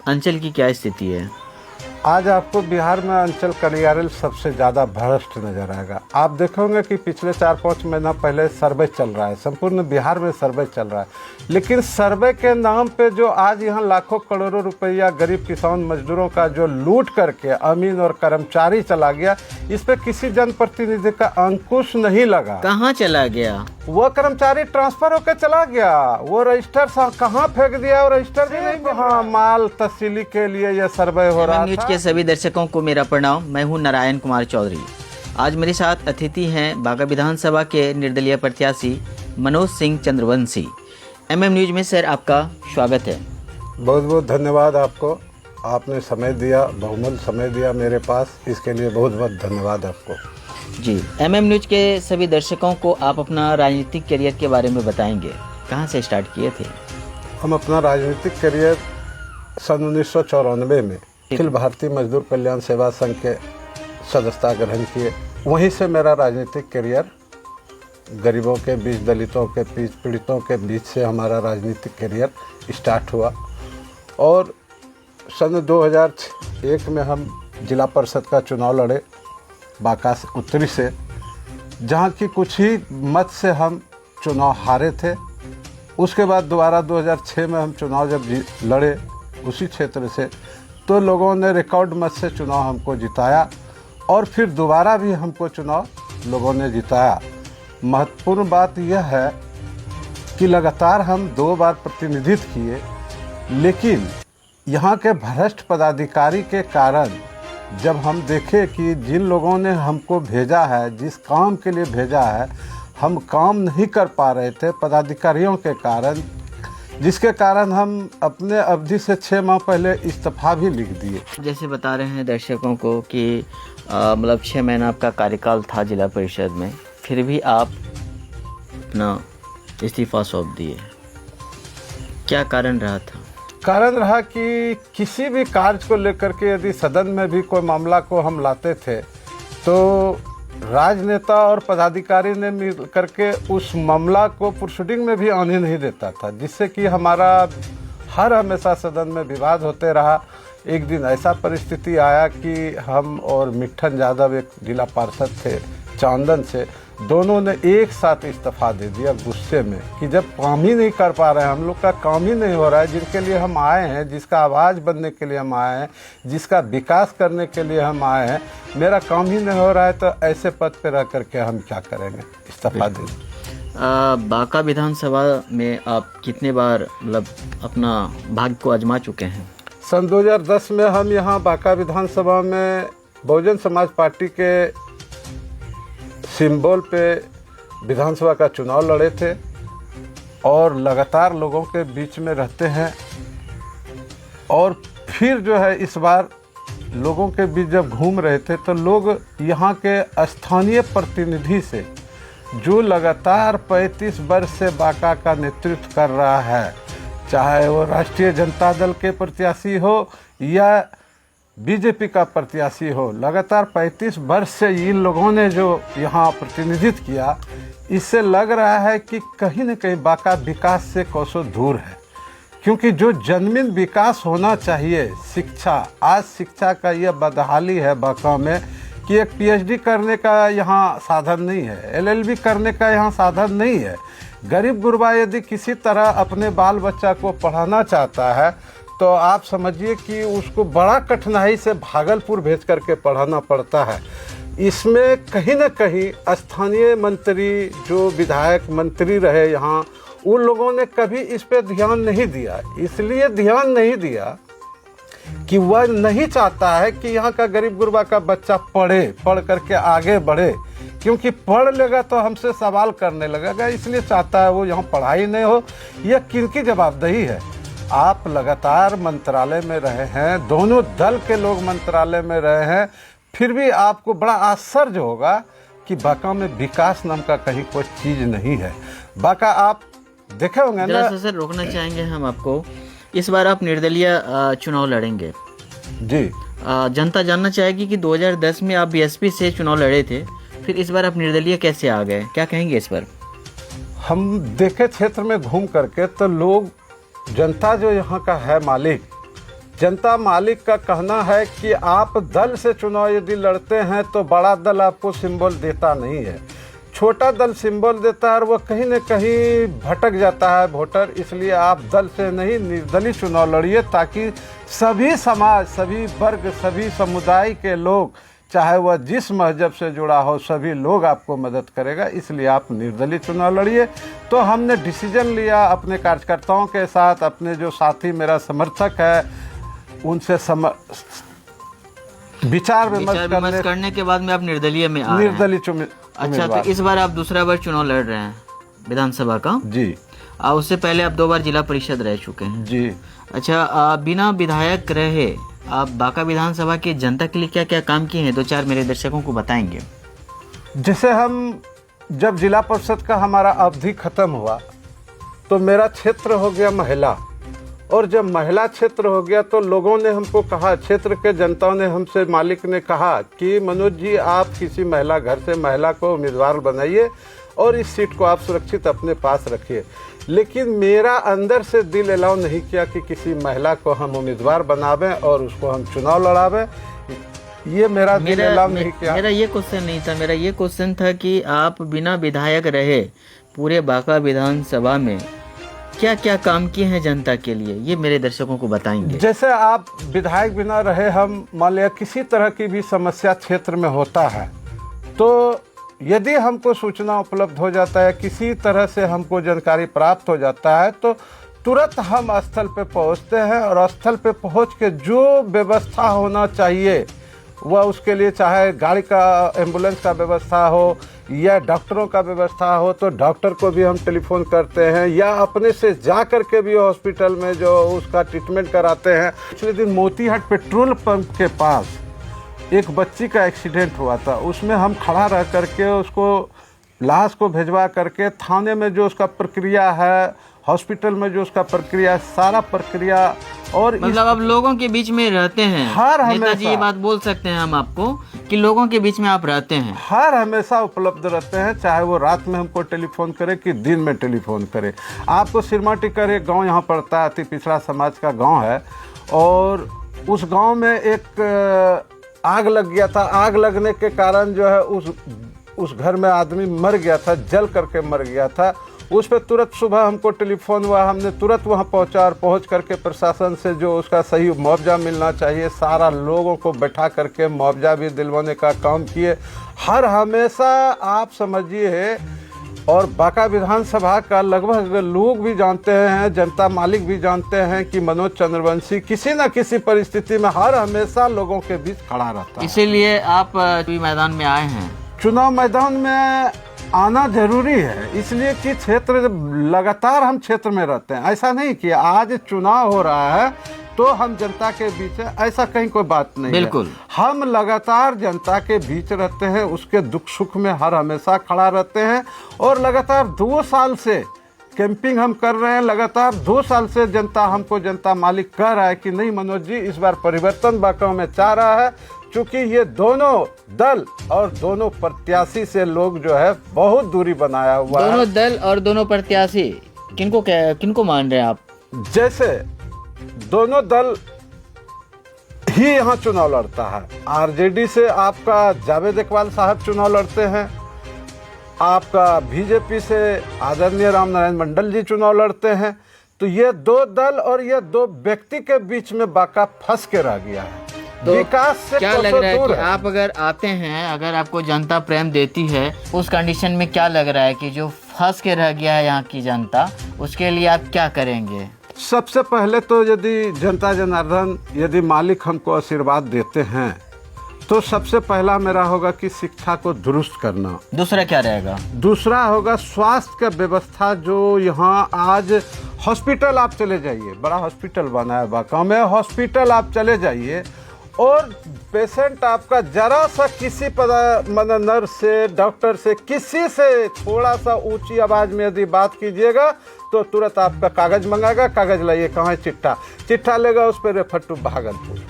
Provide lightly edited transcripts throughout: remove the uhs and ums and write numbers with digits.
अंचल की क्या स्थिति है? आज आपको बिहार में अंचल कार्यालय सबसे ज़्यादा भ्रष्ट नजर आएगा। आप देखोगे कि पिछले 4-5 महीना पहले सर्वे चल रहा है, संपूर्ण बिहार में सर्वे चल रहा है, लेकिन सर्वे के नाम पे जो आज यहाँ लाखों करोड़ों रुपया गरीब किसान मजदूरों का जो लूट करके अमीन और कर्मचारी चला गया, इस पे किसी जनप्रतिनिधि का अंकुश नहीं लगा। कहाँ चला गया? वो कर्मचारी ट्रांसफर होकर चला गया, वो रजिस्टर कहाँ फेंक दिया, और रजिस्टर भी नहीं। हाँ, माल तस्सीली के लिए यह सर्वे हो रहा न्यूज था। के सभी दर्शकों को मेरा प्रणाम। मैं हूं नारायण कुमार चौधरी। आज मेरे साथ अतिथि हैं बांका विधानसभा के निर्दलीय प्रत्याशी मनोज सिंह चंद्रवंशी। MM न्यूज में सर आपका स्वागत है। बहुत बहुत धन्यवाद आपको, आपने समय दिया, बहुमूल्य समय दिया मेरे पास, इसके लिए बहुत बहुत धन्यवाद आपको। जी, MM न्यूज के सभी दर्शकों को आप अपना राजनीतिक करियर के बारे में बताएंगे, कहाँ से स्टार्ट किए थे? हम अपना राजनीतिक करियर सन 1994 में अखिल भारतीय मजदूर कल्याण सेवा संघ के सदस्यता ग्रहण किए। वहीं से मेरा राजनीतिक करियर गरीबों के बीच, दलितों के बीच, पीड़ितों के बीच से हमारा राजनीतिक करियर स्टार्ट हुआ। और सन 2001 में हम जिला परिषद का चुनाव लड़े बांका से उत्तरी से, जहाँ की कुछ ही मत से हम चुनाव हारे थे। उसके बाद दोबारा 2006 में हम चुनाव जब लड़े उसी क्षेत्र से, तो लोगों ने रिकॉर्ड मत से चुनाव हमको जिताया, और फिर दोबारा भी हमको चुनाव लोगों ने जिताया। महत्वपूर्ण बात यह है कि लगातार हम 2 बार प्रतिनिधित्व किए, लेकिन यहाँ के भ्रष्ट पदाधिकारी के कारण जब हम देखे कि जिन लोगों ने हमको भेजा है, जिस काम के लिए भेजा है, हम काम नहीं कर पा रहे थे पदाधिकारियों के कारण, जिसके कारण हम अपने अवधि से 6 माह पहले इस्तीफा भी लिख दिए। जैसे बता रहे हैं दर्शकों को कि मतलब 6 महीना आपका कार्यकाल था जिला परिषद में, फिर भी आप अपना इस्तीफा सौंप दिए, क्या कारण रहा था? कारण रहा कि किसी भी कार्य को लेकर के यदि सदन में भी कोई मामला को हम लाते थे, तो राजनेता और पदाधिकारी ने मिल करके उस मामला को प्रोसीडिंग में भी आने नहीं देता था, जिससे कि हमारा हमेशा सदन में विवाद होते रहा। एक दिन ऐसा परिस्थिति आया कि हम और मिट्ठन यादव, एक जिला पार्षद थे चांदन से, दोनों ने एक साथ इस्तीफा दे दिया गुस्से में कि जब काम ही नहीं कर पा रहे हैं, हम लोग का काम ही नहीं हो रहा है, जिनके लिए हम आए हैं, जिसका आवाज़ बनने के लिए हम आए हैं, जिसका विकास करने के लिए हम आए हैं, मेरा काम ही नहीं हो रहा है, तो ऐसे पद पे रह करके हम क्या करेंगे, इस्तीफा दे। बांका विधानसभा में आप कितने बार मतलब अपना भाग्य को आजमा चुके हैं? सन 2010 में हम यहाँ बांका विधानसभा में बहुजन समाज पार्टी के सिंबल पे विधानसभा का चुनाव लड़े थे, और लगातार लोगों के बीच में रहते हैं। और फिर जो है इस बार लोगों के बीच जब घूम रहे थे, तो लोग यहाँ के स्थानीय प्रतिनिधि से, जो लगातार 35 वर्ष से बांका का नेतृत्व कर रहा है, चाहे वो राष्ट्रीय जनता दल के प्रत्याशी हो या बीजेपी का प्रत्याशी हो, लगातार 35 वर्ष से इन लोगों ने जो यहाँ प्रतिनिधित्व किया, इससे लग रहा है कि कहीं न कहीं बांका विकास से कोसों दूर है। क्योंकि जो जन्मीन विकास होना चाहिए, शिक्षा, आज शिक्षा का यह बदहाली है बांका में कि एक PhD करने का यहाँ साधन नहीं है, LLB करने का यहाँ साधन नहीं है। गरीब गुरबा यदि किसी तरह अपने बाल बच्चा को पढ़ाना चाहता है, तो आप समझिए कि उसको बड़ा कठिनाई से भागलपुर भेज करके पढ़ाना पड़ता है। इसमें कहीं न कहीं स्थानीय मंत्री, जो विधायक मंत्री रहे यहाँ, उन लोगों ने कभी इस पे ध्यान नहीं दिया। इसलिए ध्यान नहीं दिया कि वह नहीं चाहता है कि यहाँ का गरीब गुरबा का बच्चा पढ़ करके आगे बढ़े, क्योंकि पढ़ लेगा तो हमसे सवाल करने लगेगा, इसलिए चाहता है वो यहाँ पढ़ाई नहीं हो। यह किनकी जवाबदेही है? आप लगातार मंत्रालय में रहे हैं, दोनों दल के लोग मंत्रालय में रहे हैं, फिर भी आपको बड़ा आश्चर्य होगा कि बांका में विकास नाम का कहीं कोई चीज़ नहीं है। बांका आप देखे होंगे ना। सर रोकना चाहेंगे हम आपको, इस बार आप निर्दलीय चुनाव लड़ेंगे जी। जनता जानना चाहेगी कि 2010 में आप BSP से चुनाव लड़े थे, फिर इस बार आप निर्दलीय कैसे आ गए, क्या कहेंगे इस पर? हम देखे क्षेत्र में घूम करके, तो लोग, जनता जो यहाँ का है मालिक, जनता मालिक का कहना है कि आप दल से चुनाव यदि लड़ते हैं तो बड़ा दल आपको सिंबल देता नहीं है, छोटा दल सिंबल देता है और वो कहीं न कहीं भटक जाता है वोटर। इसलिए आप दल से नहीं निर्दलीय चुनाव लड़िए, ताकि सभी समाज, सभी वर्ग, सभी समुदाय के लोग, चाहे वह जिस मजहब से जुड़ा हो, सभी लोग आपको मदद करेगा। इसलिए आप निर्दलीय चुनाव लड़िए। तो हमने डिसीजन लिया अपने कार्यकर्ताओं के साथ, अपने जो साथी मेरा समर्थक है उनसे विचार विमर्श करने के बाद में आप निर्दलीय में आ निर्दलीय अच्छा, तो इस बार आप दूसरा बार चुनाव लड़ रहे हैं विधानसभा का जी। उससे पहले आप 2 बार जिला परिषद रह चुके हैं जी। अच्छा, बिना विधायक रहे आप बांका विधानसभा की जनता के लिए क्या क्या काम किए हैं, 2-4 मेरे दर्शकों को बताएंगे। जैसे हम जब जिला परिषद का हमारा अवधि खत्म हुआ तो मेरा क्षेत्र हो गया महिला, और जब महिला क्षेत्र हो गया तो लोगों ने हमको कहा, क्षेत्र के जनताओं ने हमसे, मालिक ने कहा कि मनोज जी आप किसी महिला घर से महिला को उम्मीदवार बनाइए और इस सीट को आप सुरक्षित अपने पास रखिए। लेकिन मेरा अंदर से दिल अलाउ नहीं किया कि किसी महिला को हम उम्मीदवार बनावें और उसको हम चुनाव लड़ावें। ये मेरा दिल अलाउ नहीं किया। मेरा ये क्वेश्चन नहीं था, मेरा ये क्वेश्चन था कि आप बिना विधायक रहे पूरे बांका विधानसभा में क्या क्या काम किए हैं जनता के लिए, ये मेरे दर्शकों को बताएंगे। जैसे आप विधायक बिना रहे, हम मान लिया किसी तरह की भी समस्या क्षेत्र में होता है तो यदि हमको सूचना उपलब्ध हो जाता है, किसी तरह से हमको जानकारी प्राप्त हो जाता है तो तुरंत हम स्थल पे पहुंचते हैं और स्थल पे पहुंच के जो व्यवस्था होना चाहिए वह उसके लिए, चाहे गाड़ी का, एम्बुलेंस का व्यवस्था हो या डॉक्टरों का व्यवस्था हो, तो डॉक्टर को भी हम टेलीफोन करते हैं या अपने से जा कर के भी हॉस्पिटल में जो उसका ट्रीटमेंट कराते हैं। पिछले दिन मोतीहाट पेट्रोल पंप के पास एक बच्ची का एक्सीडेंट हुआ था, उसमें हम खड़ा रह करके उसको लाश को भिजवा करके थाने में जो उसका प्रक्रिया है, हॉस्पिटल में जो उसका प्रक्रिया, सारा प्रक्रिया, और मतलब आप लोगों के बीच में रहते हैं। हर नेताजी ये बात बोल सकते हैं हम आपको कि लोगों के बीच में आप रहते हैं, हर हमेशा उपलब्ध रहते हैं, चाहे वो रात में हमको टेलीफोन करे कि दिन में टेलीफोन करे। आपको सिरमा टिकर एक गांव यहाँ पड़ता है, अति पिछड़ा समाज का गांव है, और उस गांव में एक आग लग गया था। आग लगने के कारण जो है उस घर में आदमी मर गया था, जल करके मर गया था। उस पर तुरंत सुबह हमको टेलीफोन हुआ, हमने तुरंत वहाँ पहुँचा और पहुँच करके प्रशासन से जो उसका सही मुआवजा मिलना चाहिए, सारा लोगों को बैठा करके मुआवजा भी दिलवाने का काम किए। हर हमेशा आप समझिए, और बांका विधानसभा का लगभग लोग भी जानते हैं, जनता मालिक भी जानते हैं कि मनोज चंद्रवंशी किसी न किसी परिस्थिति में हर हमेशा लोगों के बीच खड़ा रहता है। इसीलिए आप मैदान में आए हैं। चुनाव मैदान में आना जरूरी है, इसलिए कि क्षेत्र, लगातार हम क्षेत्र में रहते हैं। ऐसा नहीं कि आज चुनाव हो रहा है तो हम जनता के बीच है, ऐसा कहीं कोई बात नहीं बिल्कुल है। हम लगातार जनता के बीच रहते हैं, उसके दुख सुख में हर हमेशा खड़ा रहते हैं, और लगातार 2 साल से कैंपिंग हम कर रहे हैं। लगातार 2 साल से जनता मालिक कह रहा है कि नहीं मनोज जी, इस बार परिवर्तन बांका में चाह रहा है, क्योंकि ये दोनों दल और दोनों प्रत्याशी से लोग जो है बहुत दूरी बनाया हुआ है। दोनों दल और दोनों प्रत्याशी किनको मान रहे हैं आप? जैसे दोनों दल ही यहाँ चुनाव लड़ता है। आरजेडी से आपका जावेद इकबाल साहब चुनाव लड़ते हैं, आपका बीजेपी से आदरणीय राम नारायण मंडल जी चुनाव लड़ते हैं। तो ये 2 दल और ये 2 व्यक्ति के बीच में बांका फंस के रह गया है। तो विकास से क्या लग रहा है कि आप अगर आते हैं, अगर आपको जनता प्रेम देती है, उस कंडीशन में क्या लग रहा है कि जो फंस के रह गया है यहाँ की जनता, उसके लिए आप क्या करेंगे? सबसे पहले तो यदि जनता जनार्दन, यदि मालिक हमको आशीर्वाद देते हैं तो सबसे पहला मेरा होगा कि शिक्षा को दुरुस्त करना। दूसरा क्या रहेगा? दूसरा होगा स्वास्थ्य का व्यवस्था। जो यहाँ आज हॉस्पिटल आप चले जाइए, बड़ा हॉस्पिटल बना है बांका में, हॉस्पिटल आप चले जाइए और पेशेंट आपका जरा सा किसी नर्स से, डॉक्टर से, किसी से थोड़ा सा ऊंची आवाज में यदि बात कीजिएगा तो तुरंत आपका कागज मंगाएगा, कागज लाइए, कहाँ है चिट्ठा लेगा, उस पर रेफर टू भागलपुर।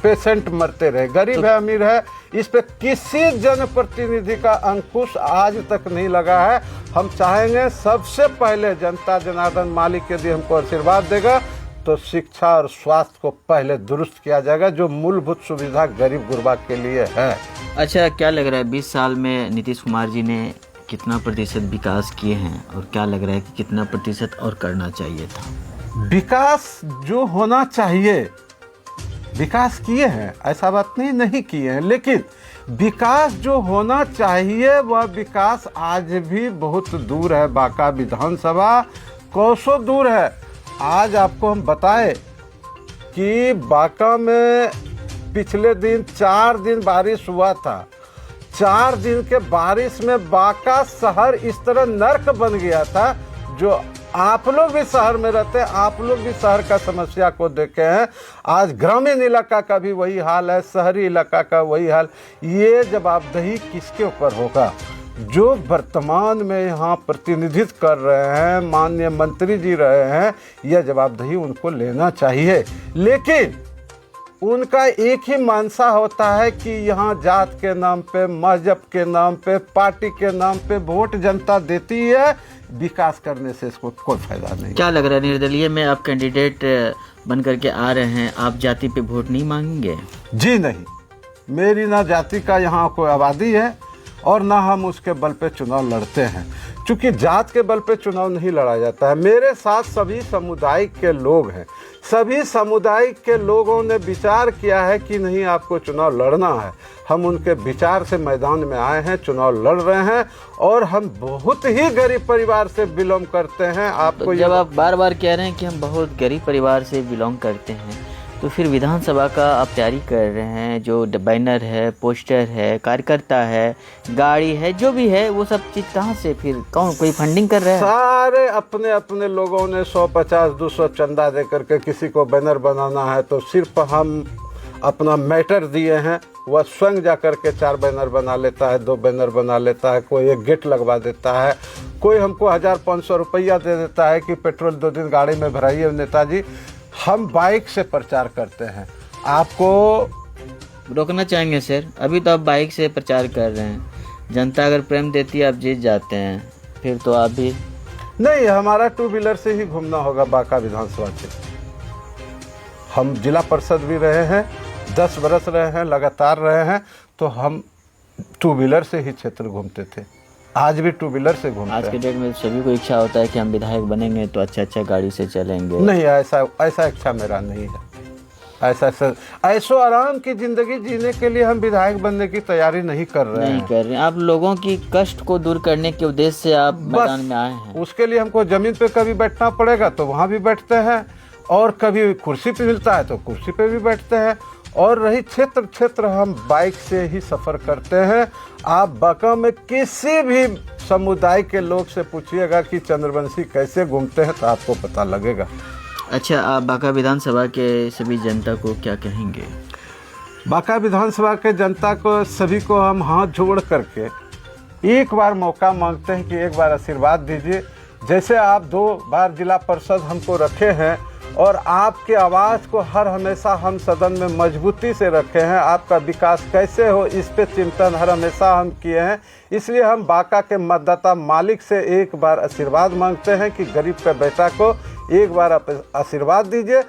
पेशेंट मरते रहे, गरीब है अमीर है, इस पे किसी जनप्रतिनिधि का अंकुश आज तक नहीं लगा है। हम चाहेंगे सबसे पहले जनता जनार्दन मालिक यदि हमको आशीर्वाद देगा तो शिक्षा और स्वास्थ्य को पहले दुरुस्त किया जाएगा, जो मूलभूत सुविधा गरीब गुरबा के लिए है। अच्छा, क्या लग रहा है 20 साल में नीतीश कुमार जी ने कितना प्रतिशत विकास किए हैं, और क्या लग रहा है कि कितना प्रतिशत और करना चाहिए था? विकास जो होना चाहिए विकास किए हैं, ऐसा बात नहीं किए हैं, लेकिन विकास जो होना चाहिए वह विकास आज भी बहुत दूर है। बांका विधानसभा कोसों दूर है। आज आपको हम बताएं कि बांका में पिछले दिन 4 दिन बारिश हुआ था। 4 दिन के बारिश में बांका शहर इस तरह नर्क बन गया था, जो आप लोग भी शहर में रहते हैं, आप लोग भी शहर का समस्या को देखे हैं। आज ग्रामीण इलाका का भी वही हाल है, शहरी इलाका का वही हाल। ये जवाबदेही किसके ऊपर होगा? जो वर्तमान में यहाँ प्रतिनिधित्व कर रहे हैं, माननीय मंत्री जी रहे हैं, यह जवाबदेही उनको लेना चाहिए। लेकिन उनका एक ही मानसा होता है कि यहाँ जात के नाम पे, मजहब के नाम पे, पार्टी के नाम पे वोट जनता देती है, विकास करने से इसको कोई फायदा नहीं। क्या लग रहा है निर्दलीय में आप कैंडिडेट बन करके आ रहे हैं, आप जाति पे वोट नहीं मांगेंगे? जी नहीं, मेरी ना जाति का यहाँ कोई आबादी है और ना हम उसके बल पे चुनाव लड़ते हैं, क्योंकि जात के बल पे चुनाव नहीं लड़ा जाता है। मेरे साथ सभी समुदाय के लोग हैं। सभी समुदाय के लोगों ने विचार किया है कि नहीं, आपको चुनाव लड़ना है। हम उनके विचार से मैदान में आए हैं, चुनाव लड़ रहे हैं, और हम बहुत ही गरीब परिवार से बिलोंग करते हैं। आपको जब आप बार बार कह रहे हैं कि हम बहुत गरीब परिवार से बिलोंग करते हैं, तो फिर विधानसभा का आप तैयारी कर रहे हैं, जो बैनर है, पोस्टर है, कार्यकर्ता है, गाड़ी है, जो भी है, वो सब चीज़ कहाँ से, फिर कौन कोई फंडिंग कर रहा है? सारे अपने अपने लोगों ने 150-200 चंदा दे करके किसी को बैनर बनाना है, तो सिर्फ हम अपना मैटर दिए हैं, वह स्वयं जा कर के 4 बैनर बना लेता है, 2 बैनर बना लेता है, कोई एक गेट लगवा देता है, कोई हमको 1500 रुपया दे देता है कि पेट्रोल 2 दिन गाड़ी में भराइए। नेताजी, हम बाइक से प्रचार करते हैं। आपको रोकना चाहेंगे सर? अभी तो आप बाइक से प्रचार कर रहे हैं, जनता अगर प्रेम देती है आप जीत जाते हैं, फिर तो आप भी नहीं, हमारा 2 व्हीलर से ही घूमना होगा बांका विधानसभा क्षेत्र। हम जिला परिषद भी रहे हैं, 10 बरस रहे हैं, लगातार रहे हैं, तो हम 2 व्हीलर से ही क्षेत्र घूमते थे, आज भी 2 व्हीलर से घूमते हैं। आज के डेट में सभी को इच्छा होता है कि हम विधायक बनेंगे तो अच्छा गाड़ी से चलेंगे। नहीं, ऐसा इच्छा मेरा नहीं है। ऐसो आराम की जिंदगी जीने के लिए हम विधायक बनने की तैयारी नहीं कर रहे हैं। आप लोगों की कष्ट को दूर करने के उद्देश्य से आप मैदान में आए हैं। उसके लिए हमको जमीन पे कभी बैठना पड़ेगा तो वहाँ भी बैठते हैं, और कभी कुर्सी पे मिलता है तो कुर्सी पे भी बैठते हैं, और रही क्षेत्र हम बाइक से ही सफ़र करते हैं। आप बांका में किसी भी समुदाय के लोग से पूछिएगा कि चंद्रवंशी कैसे घूमते हैं, तो आपको पता लगेगा। अच्छा, आप बांका विधानसभा के सभी जनता को क्या कहेंगे? बांका विधानसभा के जनता को सभी को हम हाथ जोड़ करके एक बार मौका मांगते हैं कि एक बार आशीर्वाद दीजिए। जैसे आप 2 बार जिला परिषद हमको रखे हैं, और आपके आवाज़ को हर हमेशा हम सदन में मजबूती से रखे हैं। आपका विकास कैसे हो, इस पे चिंतन हर हमेशा हम किए हैं। इसलिए हम बांका के मतदाता मालिक से एक बार आशीर्वाद मांगते हैं कि गरीब के बेटा को एक बार आप आशीर्वाद दीजिए,